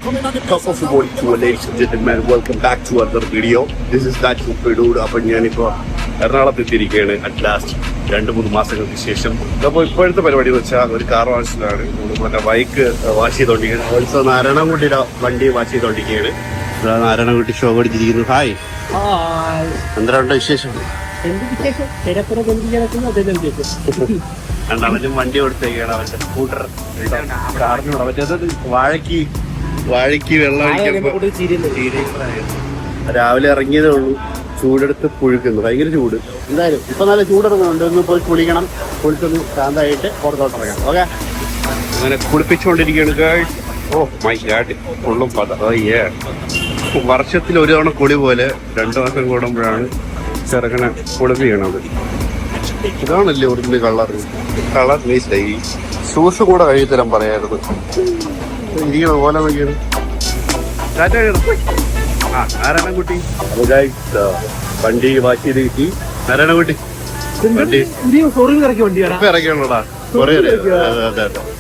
Top of the morning to ladies and gentlemen, welcome back to another video. This is that Dude. അപ്പോൾ ഞാനിപ്പോൾ എറണാകുളത്ത് എത്തിയിരിക്കുകയാണ് at last 2-3 മാസങ്ങൾക്ക് ശേഷം. അപ്പോൾ ഇപ്പോഴത്തെ പരിപാടി എന്ന് വെച്ചാൽ ഒരു കാർ വാഷിലാണ്. നമ്മുടെ ബൈക്ക് വാഷ് ചെയ്തോണ്ടിരിക്കുകയാണ്. ഓൾസോ നാരായണൻകുട്ടിയുടെ വണ്ടി വാഷ് ചെയ്തോണ്ടിരിക്കുകയാണ്. നാരായണൻകുട്ടി ഷോ അടിച്ചിരിക്കുന്നു. ഹായ്, എന്താണ് വിശേഷം? അവനും വണ്ടി കൊടുത്തേക്കാണ്. അവന്റെ സ്കൂട്ടർ കാറിനോട് മറ്റേത് വാഴയ്ക്ക് വെള്ളം രാവിലെ ഇറങ്ങിയതേ ഉള്ളൂ. ചൂടെടുത്ത് പുഴുക്കുന്നു, ഭയങ്കര ചൂട്. എന്തായാലും ഇപ്പൊ നല്ല ചൂടിറങ്ങുന്നുണ്ട്. ഒന്ന് പോയി കുളിക്കണം, കുളിച്ചൊന്ന് ശാന്തമായിട്ട് പുറത്തോട്ട് ഇറങ്ങാം. ഓക്കെ, അങ്ങനെ കുളിപ്പിച്ചുകൊണ്ടിരിക്കുകയാണ്. ഓ മൈ ഗാഡ്, ഫുള്ളും വർഷത്തിൽ ഒരു തവണ കുളി പോലെ 2 മാസം കൂടുമ്പോഴാണ് ചെറുക്കനെ കുളിപ്പിക്കണത്. ഇതാണല്ലേ ഒറിജിനൽ കളർ നൈസായി. ഷൂസ് കൂടെ കഴിയത്തരം പറയായിരുന്നു. ഇരിക്കണ പോലെ നോക്കിയത് നാരായണൻകുട്ടി. വണ്ടി വാശി ചെയ്ത് കിട്ടി. നാരായണൻകുട്ടി വണ്ടി ഇറക്കിയുള്ളൂടാ.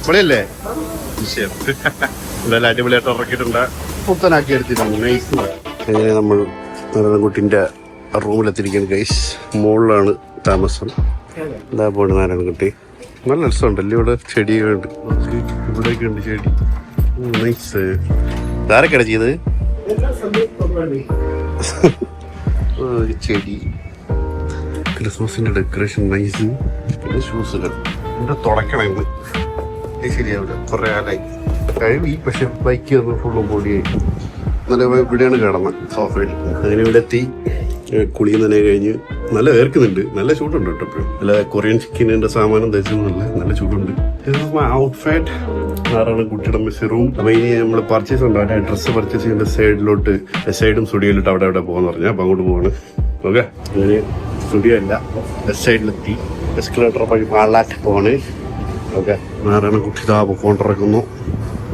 പൊളിയല്ലേ വിഷയം. എന്തായാലും അടിപൊളിയായിട്ട് ഇറക്കിയിട്ടുണ്ട്, പുത്തനാക്കി എടുത്തിട്ടുണ്ട്. നൈസ്. അങ്ങനെ നമ്മൾ നാരായണൻകുട്ടിന്റെ റൂമിലെത്തിരിക്കുകയാണ് ഗൈസ്. മുകളിലാണ് താമസം. എന്താ പോണ് നാരായണൻകുട്ടി. നല്ല രസമുണ്ടല്ലേ ഇവിടെ. ചെടിയൊക്കെ ഉണ്ട്, ഇവിടെയൊക്കെ ഉണ്ട് ചെടി. നൈസ്. ഇതാരൊക്കെയാണ് ചെയ്ത് ചെടി. ക്രിസ്മസിന്റെ ഡെക്കറേഷൻ നൈസ്. പിന്നെ ഷൂസുകൾ എന്റെ തുടക്കണമെന്ന് ശരിയാവില്ല. കുറെ കാലായി കഴിവി, പക്ഷെ ബൈക്ക് വന്ന് ഫുള്ളും പൊടിയായി. നല്ല ഇവിടെയാണ് കിടന്നത് സോഫയിൽ. അങ്ങനെ ഇവിടെ എത്തി. കുളി തന്നെ കഴിഞ്ഞ് നല്ല വേർക്കുന്നുണ്ട്. നല്ല ചൂടുണ്ട് കേട്ടോ. ഇപ്പോഴും നല്ല കൊറിയൻ ചിക്കനിന്റെ സാമാനം ധരിച്ചൊന്നുമല്ല, നല്ല ചൂടുണ്ട്. ഔട്ട്ഫിറ്റ് നാരായണൻകുട്ടിയുടെ മെസ്സിറൂം. അപ്പൊ ഇനി നമ്മൾ പർച്ചേസ് ഉണ്ട്. അവരുടെ ഡ്രസ്സ് പർച്ചേസ് ചെയ്യേണ്ട സൈഡിലോട്ട്, സൈഡും സ്റ്റുഡിയോയിലോട്ട് അവിടെ പോകാന്ന് പറഞ്ഞാൽ അപ്പൊ അങ്ങോട്ട് പോവാണ്. ഓക്കെ, അങ്ങനെ സ്റ്റുഡിയോ അല്ല, വെസ്റ്റ് സൈഡിലെത്തി. എസ്കലേറ്റർ വഴി മാളാറ്റ് പോവാണ്. ഓക്കെ, നാരായണൻകുട്ടി ഇതാ കൊണ്ടിറക്കുന്നു.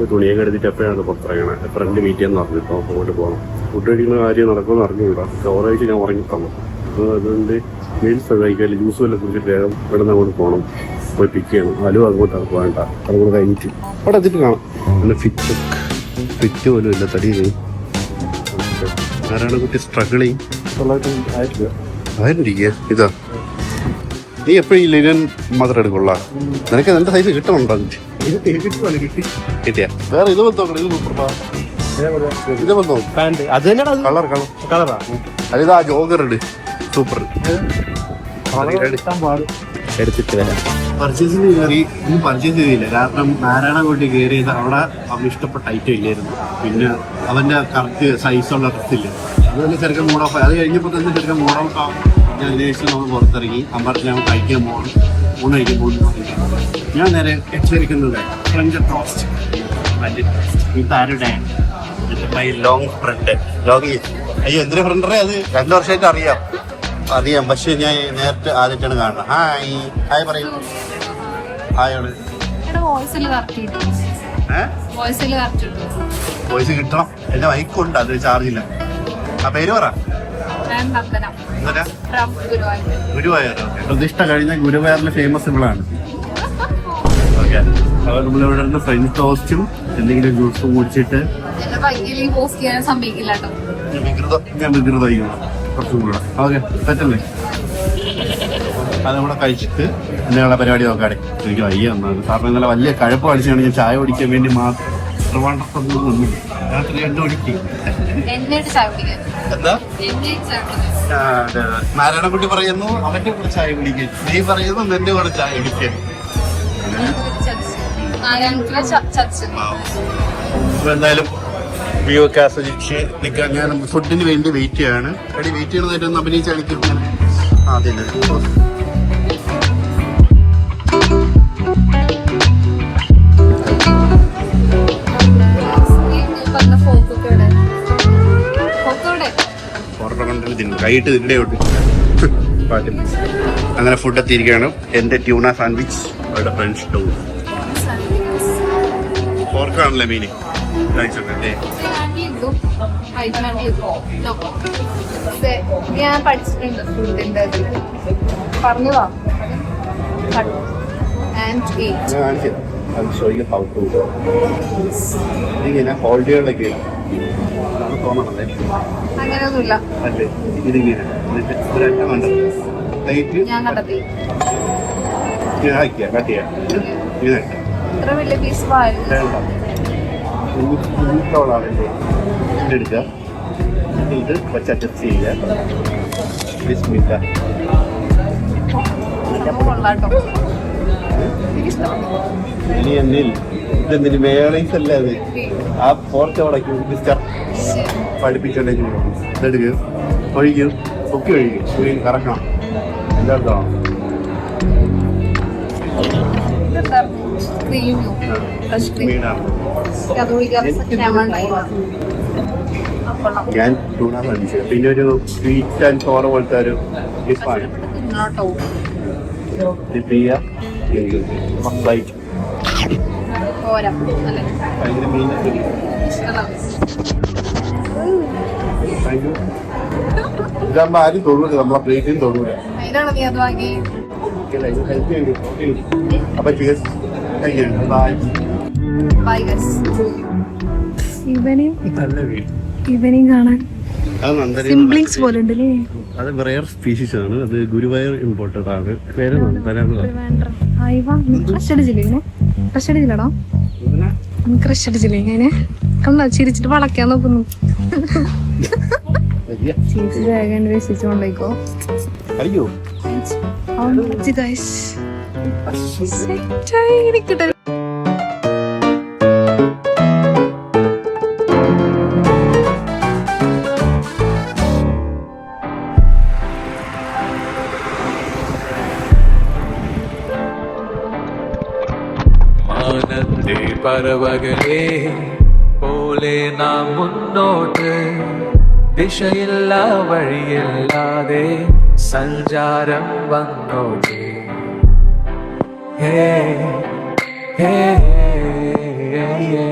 തുണിയൊക്കെ എടുത്തിട്ട് എപ്പോഴാണ് പുറത്തിറങ്ങണത്. ഫ്രണ്ട് മീറ്റ് ചെയ്യാന്ന് പറഞ്ഞു. ഇപ്പോൾ അങ്ങോട്ട് പോകണം. ഫുഡ് കഴിക്കുന്ന കാര്യം നടക്കുമെന്ന് അറിഞ്ഞുകൂടാ. ചോറായിട്ട് ഞാൻ ഉറങ്ങിത്തന്നു. അപ്പോൾ അതുകൊണ്ട് മീൽസ് കഴിക്കാൻ ജ്യൂസ് വല്ല കുടിച്ചിട്ട് വേഗം ഇവിടെ നിന്ന് അങ്ങോട്ട് പോകണം. പോയി പിക്ക് ചെയ്യണം. അലും അങ്ങോട്ട് വേണ്ട, അതുകൊണ്ട് കഴിഞ്ഞിട്ട് അവിടെ എത്തിയിട്ട് കാണാം. പിന്നെ ഫിറ്റ് പോലും ഇല്ല, തടി കഴിയും. നാരായണൻകുട്ടി സ്ട്രഗിൾ ചെയ്യും. 1000 രൂപ ഇതാ. നീ എപ്പോഴും ഈ ലിനൻ മാത്രം എടുക്കൊള്ള. നിനക്ക് എന്റെ സൈസ് കിട്ടണുണ്ടോ? കിട്ടിയ വേറെ ഇത് വന്നോ? ഇത് വന്നോ? കളറാ. അതിതാ ജോഗർ ഇട്, സൂപ്പർ. എടുത്തിട്ട് വരാം. പർച്ചേസിന് കയറി ഒന്നും പർച്ചേസ് ചെയ്തില്ല. കാരണം നാരായണൻകുട്ടി കയറിയത് അവിടെ അവന് ഇഷ്ടപ്പെട്ട ഐറ്റം ഇല്ലായിരുന്നു. പിന്നെ അവന്റെ കറക്റ്റ് സൈസുള്ള ഡ്രസ്സില്ല. അതുപോലെ ചെറുക്കൻ മൂഡ് ഓഫ്. അത് കഴിഞ്ഞപ്പോൾ തന്നെ ചെറുക്കൻ മൂഡ് ഓഫ് ആവും. ഞാൻ അന്വേഷിച്ച് നമ്മൾ പുറത്തിറങ്ങി. അമ്പലത്തിൽ ഞങ്ങൾ കഴിക്കാൻ പോകണം, ഊണ് കഴിക്കാൻ പോകുന്നു. ഞാൻ നേരെ എത്തിയിരിക്കുന്നത് ഫ്രഞ്ച് ടോസ്റ്റ്. ഇതാരുടെ മൈ ലോങ് ഫ്രണ്ട്. അയ്യോ, എന്തൊരു ഫ്രണ്ടറേ അത്. 2 വർഷമായിട്ട് അറിയാം, പക്ഷെ ഞാൻ നേരത്തെ ആദ്യമായിട്ടാണ് കാണുന്നത്. ഹായ് പറയൂ. ഹായോട് വോയിസ് കിട്ടണം. എന്റെ മൈക്കുണ്ട്, അത് ചാർജില്ല. ആ പേര് പറ. ഗുരുവായൂർ. പ്രതിഷ്ഠ കഴിഞ്ഞ ഗുരുവായൂരിലെ ഫേമസ് ഇവിടാണ്. ഓക്കെ, അപ്പോൾ നമ്മളിവിടെ നിന്ന് ഫ്രഞ്ച് ടോസ്റ്റും എന്തെങ്കിലും ജ്യൂസും കുടിച്ചിട്ട് ഞാൻ വികൃതമായിരിക്കും കുറച്ചും കൂടെ. ഓക്കെ, പറ്റല്ലേ? അതുകൂടെ കഴിച്ചിട്ട് എന്നുള്ള പരിപാടി നോക്കാടെ. എനിക്ക് വയ്യ എന്നാണ്. കാരണം ഇന്നലെ വലിയ കഴപ്പ് കളിച്ചാണ് ഞാൻ ചായ കുടിക്കാൻ വേണ്ടി മാത്രം ട്രിവാൻഡ്രത്തൊന്നും നിന്നു. രാത്രി 2 മണിക്ക്. എന്താ നാരായണൻകുട്ടി പറയുന്നു അവന്റെ കൂടെ ചായ കുടിക്കാൻ, നീ പറയുന്നു നിന്റെ കൂടെ ചായ കുടിക്കാൻ. എന്തായാലും വ്യൂ ഒക്കെ ആസ്വദിച്ച് നിൽക്കാൻ ഞാൻ ഫുഡിന് വേണ്ടി വെയിറ്റ് ചെയ്യാണ്. എടി വെയിറ്റ് ചെയ്യണതായിട്ടൊന്ന് അഭിനയിച്ച് കളിക്കും. അതെ, കൈയിട്ട് തിന്നോട്ട് പാട്ടിൽ. അങ്ങനെ ഫുഡ് എത്തിയിരിക്കുകയാണ്. എന്റെ ട്യൂണ സാൻഡ്വിച്ച്, അവരുടെ ഫ്രഞ്ച് ടോസ്റ്റ്. പോർക്കാണല്ലേ മീന്. ഞാൻ പഠിച്ചിട്ടുണ്ട് ഫുഡിന്റെ പറഞ്ഞതാ. അത് ഷോയിൽ ഹൗസ് ഇതിങ്ങനെ ഹോൾഡുകളിലൊക്കെ അതാണ് തോന്നണത്. അങ്ങനെയൊന്നുമില്ല. അല്ലേ ഇതിങ്ങനെ എന്നിട്ട് ഒരറ്റം കണ്ടത് പ്ലേറ്റ് ഞാൻ കണ്ടെത്തി. ഇങ്ങനെ ആക്കിയാ കട്ട് ചെയ്യാം ഇങ്ങനെ ഇത്ര വലിയ പീസ് പാല് വേണ്ട കുഞ്ഞിട്ടോളാണല്ലേ ഇതെടുക്കുക ഇത് വെച്ച് അഡ്ജസ്റ്റ് ചെയ്യുക ബിസ്മില്ല കൊള്ളാട്ടോ. എനിക്കിഷ്ടമാണ്. ഇനി എന്നിൽ ഇതെന്തിന് മേളൈസ് അല്ല അത് ആ ഫോർത്ത് ഉടയ്ക്കും മിസ്റ്റർ പഠിപ്പിച്ചോണ്ടെങ്കിൽ ഇതെടുക്കുക ഒഴിക്കും പൊക്കി ഒഴിക്കും കറക്കണം എന്താ ഇതെന്താ ക്രീമോ ഫ്രഷ് ക്രീം മീനാണ്. അത് ഒഴിക്കാറുണ്ടായി. ഞാൻ ടൂണ മേടിച്ചത് പിന്നെ ഒരു സ്വീറ്റ് ആൻഡ് സോറ പോലത്തെ ഒരു ഡിഫാണ് തിന്നോട്ടോ. ഡിപ്പ് ചെയ്യുക ഫ്ലൈറ്റ് പോരാ അല്ലേ? ഭയങ്കര മീനൊക്കെ ഇഷ്ടമാണ്. Thank you. ഇതാകുമ്പോൾ ആരും തൊഴൂല നമ്മളെ പ്ലേറ്റിൽ തൊഴൂല. അതിനാണ് നീ അത് വാങ്ങി. ഹെൽപ്പ് ചെയ്യും അപ്പൊ ചേസ് കഴിയുന്നുണ്ട് ബൈ ഗസ്. നല്ല വീട് ഇവനെയും കാണാൻ അത് നന്ദന സിംബ്ലിങ്സ് പോലെ ഉണ്ടല്ലേ. അത് റെയർ സ്പീഷീസ് ആണ്. അത് ഗുരുവായൂർ ഇമ്പോർട്ടഡ് ആണ്. പേര് നന്ദന ക്രഷ് അടിച്ചില്ലേ ഇങ്ങനെ? ക്രഷ് അടിച്ചില്ലടോ? ക്രഷ് അടിച്ചില്ലേ ഇങ്ങനെ? കണ്ടാ ചിരിച്ചിട്ട് വളയ്ക്കാൻ നോക്കുന്നു. ചേച്ചി വേഗം രസിച്ചു കൊണ്ടേക്കോ. അയ്യോ കിട്ടെ. മാനത്തെ പറവകളെ പോലെ നാം മുന്നോട്ട് ദിശയില്ല വഴിയില്ലാതെ സഞ്ചാരം വന്നോട്ടെ. ഹേ ഹേ ഹേ